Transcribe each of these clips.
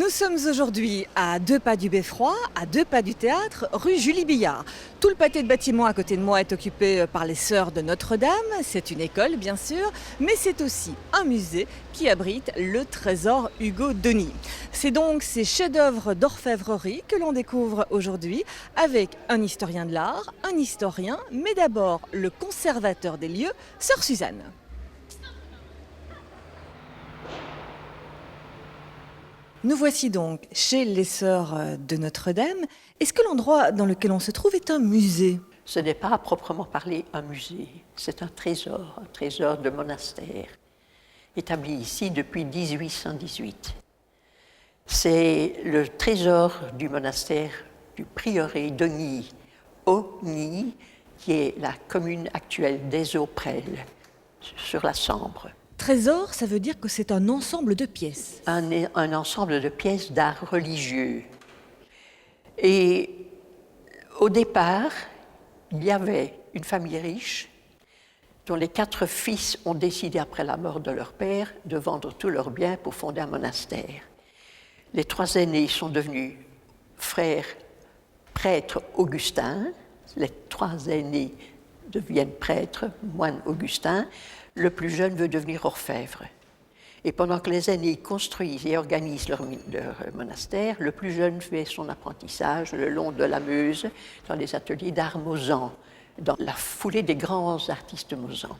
Nous sommes aujourd'hui à 2 pas du Beffroi, à 2 pas du théâtre, rue Julie Billard. Tout le pâté de bâtiments à côté de moi est occupé par les Sœurs de Notre-Dame. C'est une école, bien sûr, mais c'est aussi un musée qui abrite le trésor Hugo Denis. C'est donc ces chefs-d'œuvre d'orfèvrerie que l'on découvre aujourd'hui avec un historien de l'art, un historien, mais d'abord le conservateur des lieux, Sœur Suzanne. Nous voici donc chez les Sœurs de Notre-Dame. Est-ce que l'endroit dans lequel on se trouve est un musée ? Ce n'est pas à proprement parler un musée, c'est un trésor de monastère, établi ici depuis 1818. C'est le trésor du monastère du prieuré d'Ogny, Ogny, qui est la commune actuelle d'Ezo-Presles, sur la Sambre. Trésor, ça veut dire que c'est un ensemble de pièces. Un ensemble de pièces d'art religieux. Et au départ, il y avait une famille riche dont les 4 fils ont décidé, après la mort de leur père, de vendre tous leurs biens pour fonder un monastère. Les 3 aînés sont devenus frères prêtres augustins. Les 3 aînés deviennent prêtres, moines augustins. Le plus jeune veut devenir orfèvre. Et pendant que les aînés construisent et organisent leur monastère, le plus jeune fait son apprentissage le long de la Meuse, dans les ateliers d'art mosans, dans la foulée des grands artistes mosans.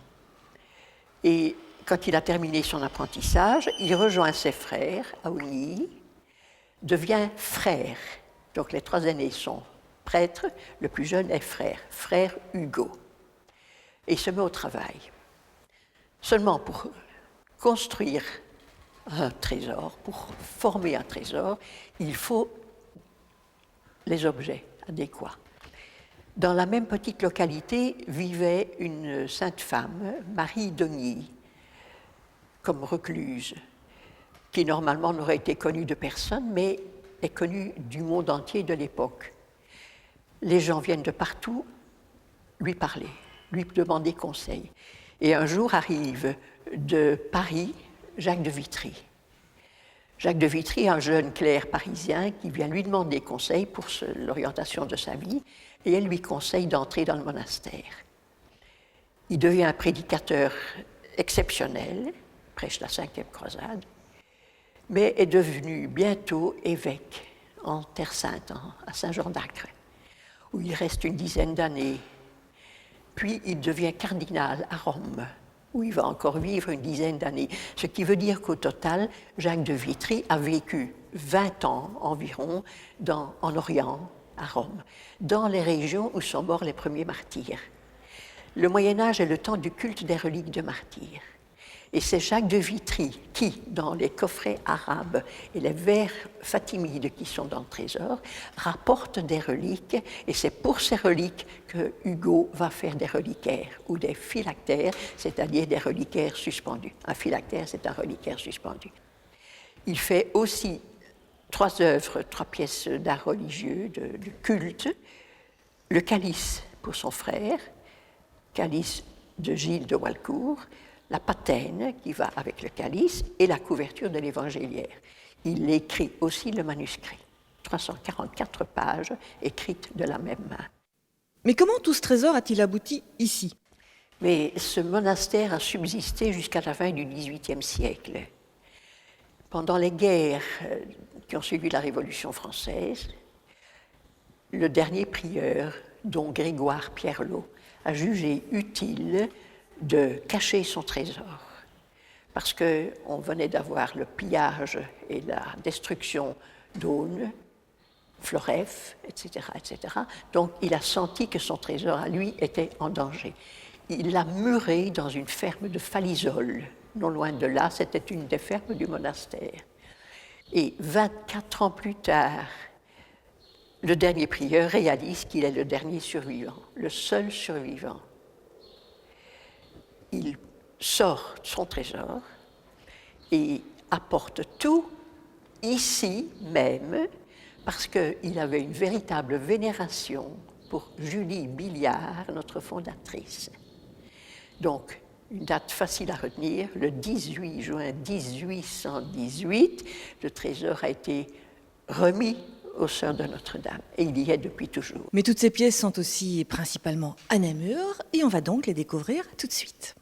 Et quand il a terminé son apprentissage, il rejoint ses frères à Ogny, devient frère. Donc les 3 aînés sont prêtres, le plus jeune est frère Hugo. Et il se met au travail. Seulement pour construire un trésor, pour former un trésor, il faut les objets adéquats. Dans la même petite localité vivait une sainte femme, Marie d'Ogny, comme recluse, qui normalement n'aurait été connue de personne, mais est connue du monde entier de l'époque. Les gens viennent de partout lui parler, lui demander conseil. Et un jour arrive de Paris Jacques de Vitry. Jacques de Vitry, un jeune clerc parisien qui vient lui demander conseil pour l'orientation de sa vie, et elle lui conseille d'entrer dans le monastère. Il devient un prédicateur exceptionnel, prêche la 5e croisade, mais est devenu bientôt évêque en Terre Sainte, à Saint-Jean d'Acre, où il reste une dizaine d'années. Puis il devient cardinal à Rome, où il va encore vivre une dizaine d'années. Ce qui veut dire qu'au total, Jacques de Vitry a vécu 20 ans environ en Orient, à Rome, dans les régions où sont morts les premiers martyrs. Le Moyen-Âge est le temps du culte des reliques de martyrs. Et c'est Jacques de Vitry qui, dans les coffrets arabes et les vers fatimides qui sont dans le trésor, rapporte des reliques, et c'est pour ces reliques que Hugo va faire des reliquaires ou des phylactères, c'est-à-dire des reliquaires suspendus. Un phylactère, c'est un reliquaire suspendu. Il fait aussi 3 œuvres, 3 pièces d'art religieux, de culte. Le calice pour son frère, calice de Gilles de Walcourt, la patène qui va avec le calice et la couverture de l'évangéliaire. Il écrit aussi le manuscrit, 344 pages écrites de la même main. Mais comment tout ce trésor a-t-il abouti ici ? Mais ce monastère a subsisté jusqu'à la fin du XVIIIe siècle. Pendant les guerres qui ont suivi la Révolution française, le dernier prieur, dont Grégoire Pierrelot, a jugé utile de cacher son trésor, parce qu'on venait d'avoir le pillage et la destruction d'Aulne, Floreffe, etc., etc. Donc il a senti que son trésor à lui était en danger. Il l'a muré dans une ferme de Falisol. Non loin de là, c'était une des fermes du monastère. Et 24 ans plus tard, le dernier prieur réalise qu'il est le dernier survivant, le seul survivant. Il sort son trésor et apporte tout ici même parce qu'il avait une véritable vénération pour Julie Billard, notre fondatrice. Donc, une date facile à retenir, le 18 juin 1818, le trésor a été remis aux Sœurs de Notre-Dame, et il y est depuis toujours. Mais toutes ces pièces sont aussi principalement à Namur, et on va donc les découvrir tout de suite.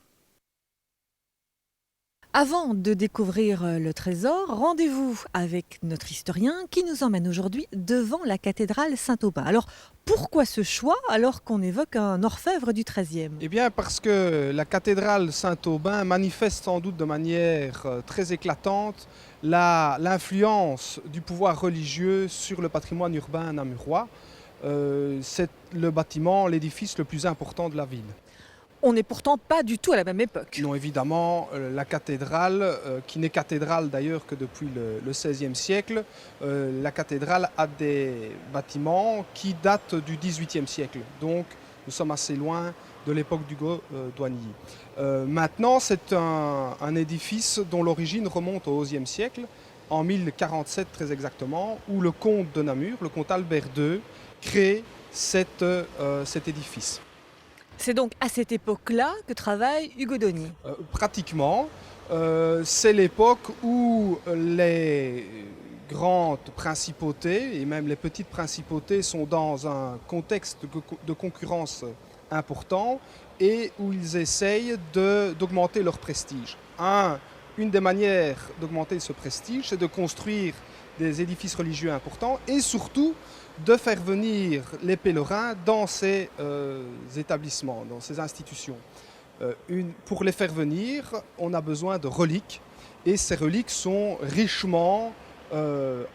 Avant de découvrir le trésor, rendez-vous avec notre historien qui nous emmène aujourd'hui devant la cathédrale Saint-Aubin. Alors, pourquoi ce choix alors qu'on évoque un orfèvre du XIIIe ? Eh bien parce que la cathédrale Saint-Aubin manifeste sans doute de manière très éclatante l'influence du pouvoir religieux sur le patrimoine urbain namurois. C'est le bâtiment, l'édifice le plus important de la ville. On n'est pourtant pas du tout à la même époque. Non, évidemment, la cathédrale, qui n'est cathédrale d'ailleurs que depuis le XVIe siècle, la cathédrale a des bâtiments qui datent du XVIIIe siècle. Donc, nous sommes assez loin de l'époque d'Hugo d'Oigny. Maintenant, c'est un édifice dont l'origine remonte au XIe siècle, en 1047 très exactement, où le comte de Namur, le comte Albert II, crée cet édifice. C'est donc à cette époque-là que travaille Hugo d'Oigny. Pratiquement. C'est l'époque où les grandes principautés et même les petites principautés sont dans un contexte de concurrence important et où ils essayent d'augmenter leur prestige. Une des manières d'augmenter ce prestige, c'est de construire des édifices religieux importants et surtout de faire venir les pèlerins dans ces établissements, dans ces institutions. Pour les faire venir, on a besoin de reliques et ces reliques sont richement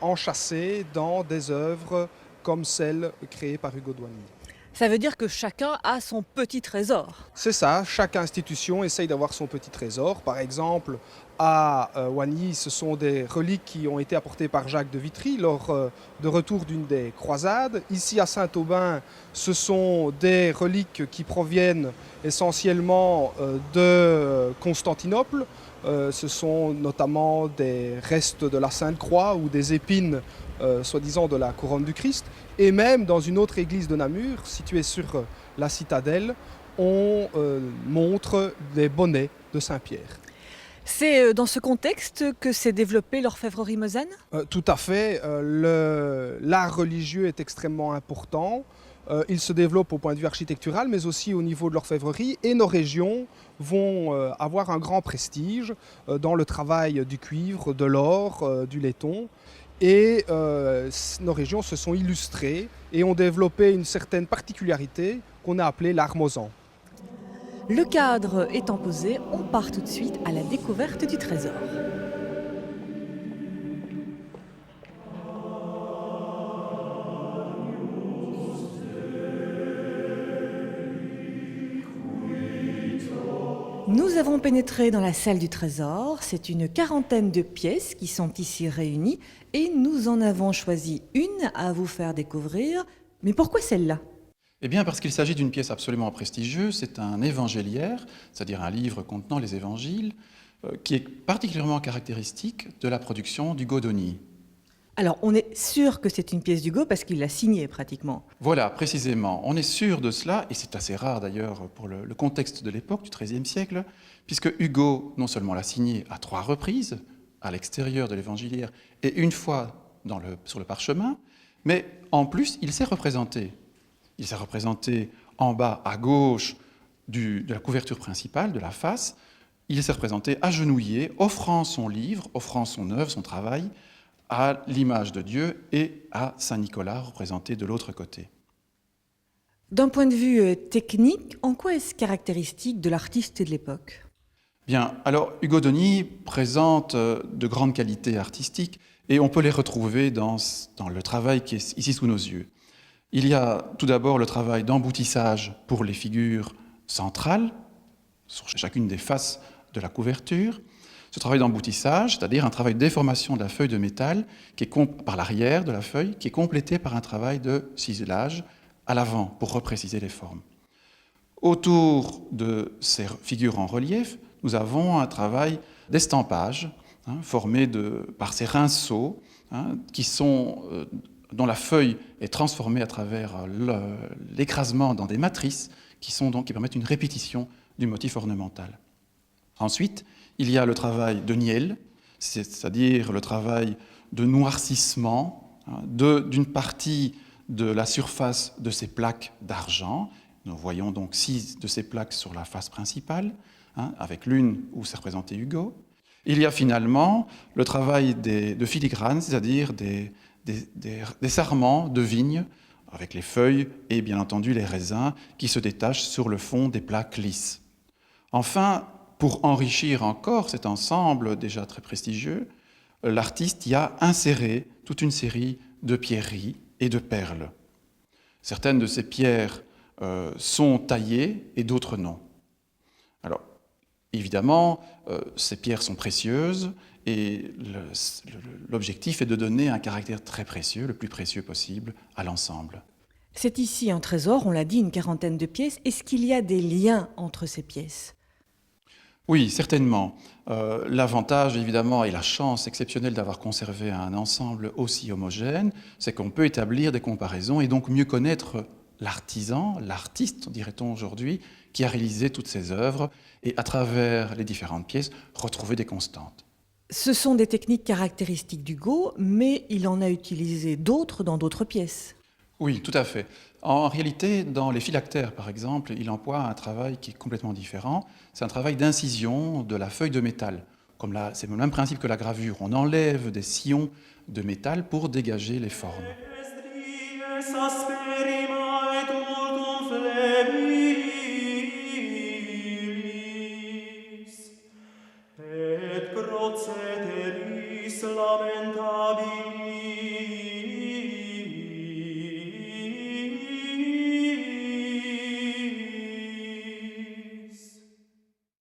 enchâssées dans des œuvres comme celles créées par Hugo d'Oigny. Ça veut dire que chacun a son petit trésor. C'est ça, chaque institution essaye d'avoir son petit trésor. Par exemple, à Oigny, ce sont des reliques qui ont été apportées par Jacques de Vitry lors de retour d'une des croisades. Ici à Saint-Aubin, ce sont des reliques qui proviennent essentiellement de Constantinople. Ce sont notamment des restes de la Sainte-Croix ou des épines, soi-disant de la couronne du Christ. Et même dans une autre église de Namur, située sur la citadelle, on montre des bonnets de Saint-Pierre. C'est dans ce contexte que s'est développée l'orfèvrerie mosane ? Tout à fait. L'art religieux est extrêmement important. Il se développe au point de vue architectural, mais aussi au niveau de l'orfèvrerie. Et nos régions vont avoir un grand prestige dans le travail du cuivre, de l'or, du laiton. Et nos régions se sont illustrées et ont développé une certaine particularité qu'on a appelée l'art mosan. Le cadre étant posé, on part tout de suite à la découverte du trésor. Nous avons pénétré dans la salle du trésor. C'est une quarantaine de pièces qui sont ici réunies et nous en avons choisi une à vous faire découvrir. Mais pourquoi celle-là ? Eh bien parce qu'il s'agit d'une pièce absolument prestigieuse, c'est un évangéliaire, c'est-à-dire un livre contenant les évangiles, qui est particulièrement caractéristique de la production d'Hugo d'Oigny. Alors on est sûr que c'est une pièce d'Hugo parce qu'il l'a signée pratiquement. Voilà, précisément, on est sûr de cela, et c'est assez rare d'ailleurs pour le contexte de l'époque, du XIIIe siècle, puisque Hugo non seulement l'a signé à 3 reprises, à l'extérieur de l'évangéliaire, et une fois sur le parchemin, mais en plus il s'est représenté. Il s'est représenté en bas à gauche de la couverture principale, de la face. Il s'est représenté agenouillé, offrant son livre, offrant son œuvre, son travail, à l'image de Dieu et à Saint Nicolas, représenté de l'autre côté. D'un point de vue technique, en quoi est-ce caractéristique de l'artiste de l'époque ? Bien, alors Hugo d'Oigny présente de grandes qualités artistiques et on peut les retrouver dans le travail qui est ici sous nos yeux. Il y a tout d'abord le travail d'emboutissage pour les figures centrales, sur chacune des faces de la couverture. Ce travail d'emboutissage, c'est-à-dire un travail de déformation de la feuille de métal qui est par l'arrière de la feuille, qui est complété par un travail de ciselage à l'avant pour repréciser les formes. Autour de ces figures en relief, nous avons un travail d'estampage formé par ces rinceaux dont la feuille est transformée à travers l'écrasement dans des matrices qui permettent une répétition du motif ornemental. Ensuite, il y a le travail de niel, c'est-à-dire le travail de noircissement d'une partie de la surface de ces plaques d'argent. Nous voyons donc 6 de ces plaques sur la face principale, avec l'une où c'est représenté Hugo. Il y a finalement le travail de filigrane, c'est-à-dire des sarments de vigne, avec les feuilles et bien entendu les raisins qui se détachent sur le fond des plaques lisses. Enfin, pour enrichir encore cet ensemble déjà très prestigieux, l'artiste y a inséré toute une série de pierreries et de perles. Certaines de ces pierres sont taillées et d'autres non. Alors, évidemment, ces pierres sont précieuses et l'objectif est de donner un caractère très précieux, le plus précieux possible, à l'ensemble. C'est ici un trésor, on l'a dit, une quarantaine de pièces. Est-ce qu'il y a des liens entre ces pièces ? Oui, certainement. L'avantage, évidemment, et la chance exceptionnelle d'avoir conservé un ensemble aussi homogène, c'est qu'on peut établir des comparaisons et donc mieux connaître l'artisan, l'artiste, dirait-on aujourd'hui, qui a réalisé toutes ces œuvres et, à travers les différentes pièces, retrouver des constantes. Ce sont des techniques caractéristiques d'Hugo, mais il en a utilisé d'autres dans d'autres pièces. Oui, tout à fait. En réalité, dans les phylactères, par exemple, il emploie un travail qui est complètement différent. C'est un travail d'incision de la feuille de métal. C'est le même principe que la gravure. On enlève des sillons de métal pour dégager les formes.